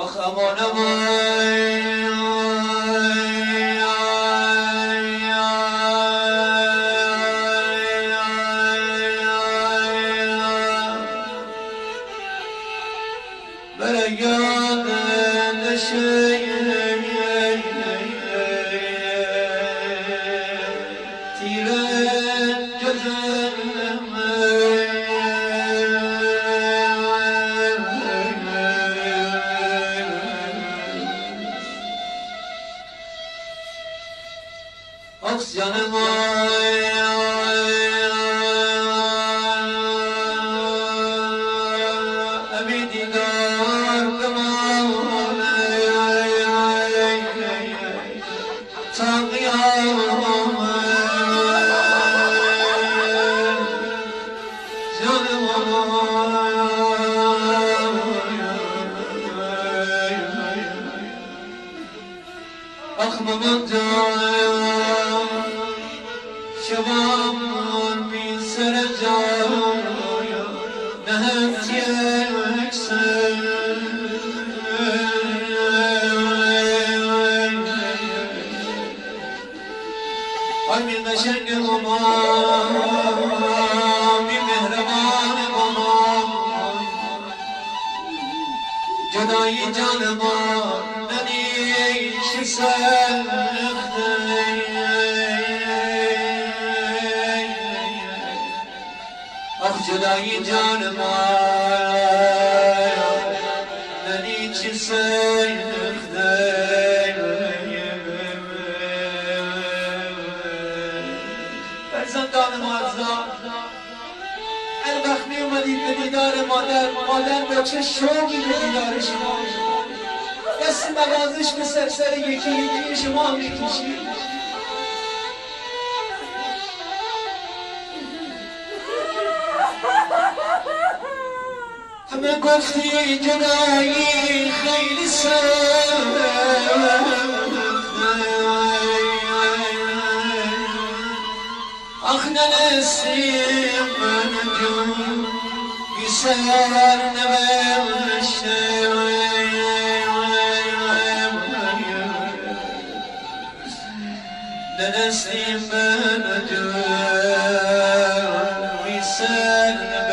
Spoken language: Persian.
اخ امان امان بريان نشي تيران جزم اخسيان أخمم جايا شباب بين سرجايا نهت يكسر من مشنق الغمام من مهربان الغمام جداي جانبان نني شسال اخ جداي جانبان نني شسال فرزندان معزز البخمی اومدید به دیدار مادر با چه شوقی به دیدار شما دست نوازش به سرسر یکی یکی شما میکشید همه گفتی جدایی خیلی سخت آخ ننسیم من جون بی سر نوشته ننسیم من جون بی سر